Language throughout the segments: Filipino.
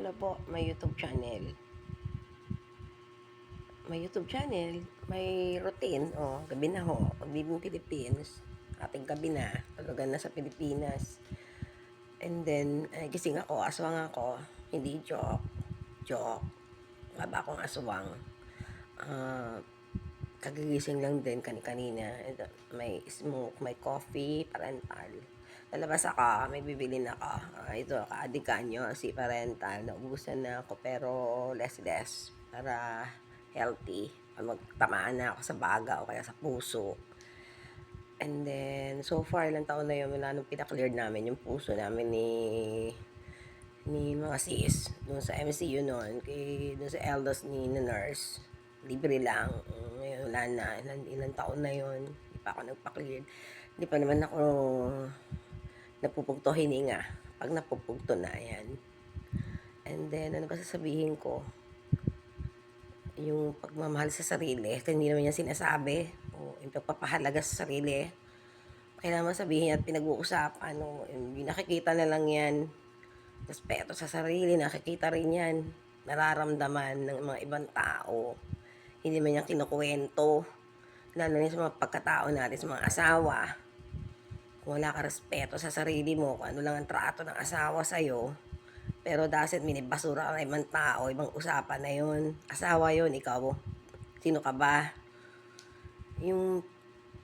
Hello po, may YouTube channel. May routine. Gabi na ho. Pagbibing Philippines. Ating gabi na. Talaga na sa Pilipinas. And then, gising ako, aswang ako. Hindi joke. Joke. Wala akong aswang. Ah, kagigising lang din kanina. May smoke, may coffee, parental. Lalabas ako, may bibilin ako. Ito, kaadikan nyo, si parental. Naubusan na ako, pero less. Para healthy. Magtamaan na ako sa baga o kaya sa puso. And then, so far, ilang taon na yun, mula nung pinaklear namin yung puso namin ni mga sis doon sa MCU noon, doon sa elders ni na nurse. Libre lang. Ngayon, wala na. Ilang taon na yun. Hindi pa ako nagpa-clear. Hindi pa naman ako napupugto hininga. Pag napupugto na, yan. And then, ano ba sasabihin ko? Yung pagmamahal sa sarili, kasi hindi naman yan sinasabi, o yung pagpapahalaga sa sarili, kailangan sabihin at pinag-uusapan, yung nakikita na lang yan, respeto sa sarili, nakikita rin yan, nararamdaman ng mga ibang tao, hindi man yan kinukwento, lalo na sa mga pagkatao natin sa mga asawa. Kung wala ka respeto sa sarili mo, kung ano lang ang trato ng asawa sa'yo, pero doesn't mean basura ka ng ibang tao, ibang usapan na yun. Asawa yun, ikaw. Sino ka ba? Yung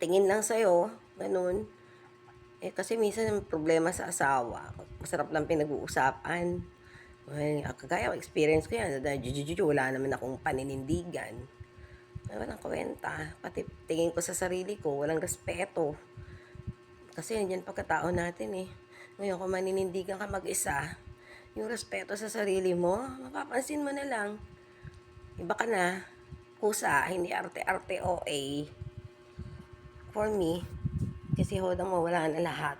tingin lang sa'yo, ganun. Kasi minsan yung problema sa asawa, masarap lang pinag-uusapan. Kagaya, experience ko yan. Wala naman akong paninindigan. Walang kwenta. Pati tingin ko sa sarili ko, walang respeto. Kasi yan pagkatao natin eh. Ngayon, kung maninindigan ka mag-isa, yung respeto sa sarili mo, mapapansin mo na lang. Iba ka na. Kusa, hindi arte-arte OA. For me, kasi hodang mawala na lahat.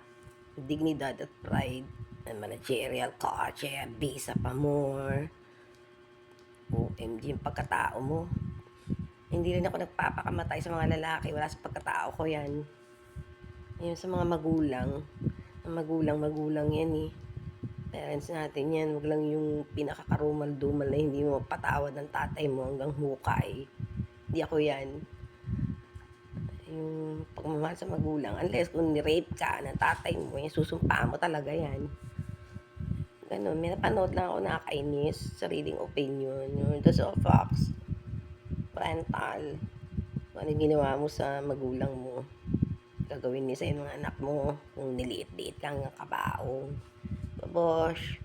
Dignidad at pride. Managerial, kotse, visa pa more. OMG yung pagkatao mo. Hindi rin ako nagpapakamatay sa mga lalaki. Wala sa pagkatao ko yan. Yung sa mga magulang. Magulang yan eh. Parents natin yan, wag lang yung pinakakarumal-dumal na hindi mo patawad ng tatay mo hanggang hukay. Hindi ako yan. Yung pagmamahal sa magulang, unless kung ni-rape ka ng tatay mo, susumpa mo talaga yan. Ganun, may napanood lang ako nakakainis, sariling opinion. Ito sa Fox, parental, kung ano ginawa mo sa magulang mo, gagawin niya sa mga anak mo, kung niliit-liit lang ng kabaong. Babosh.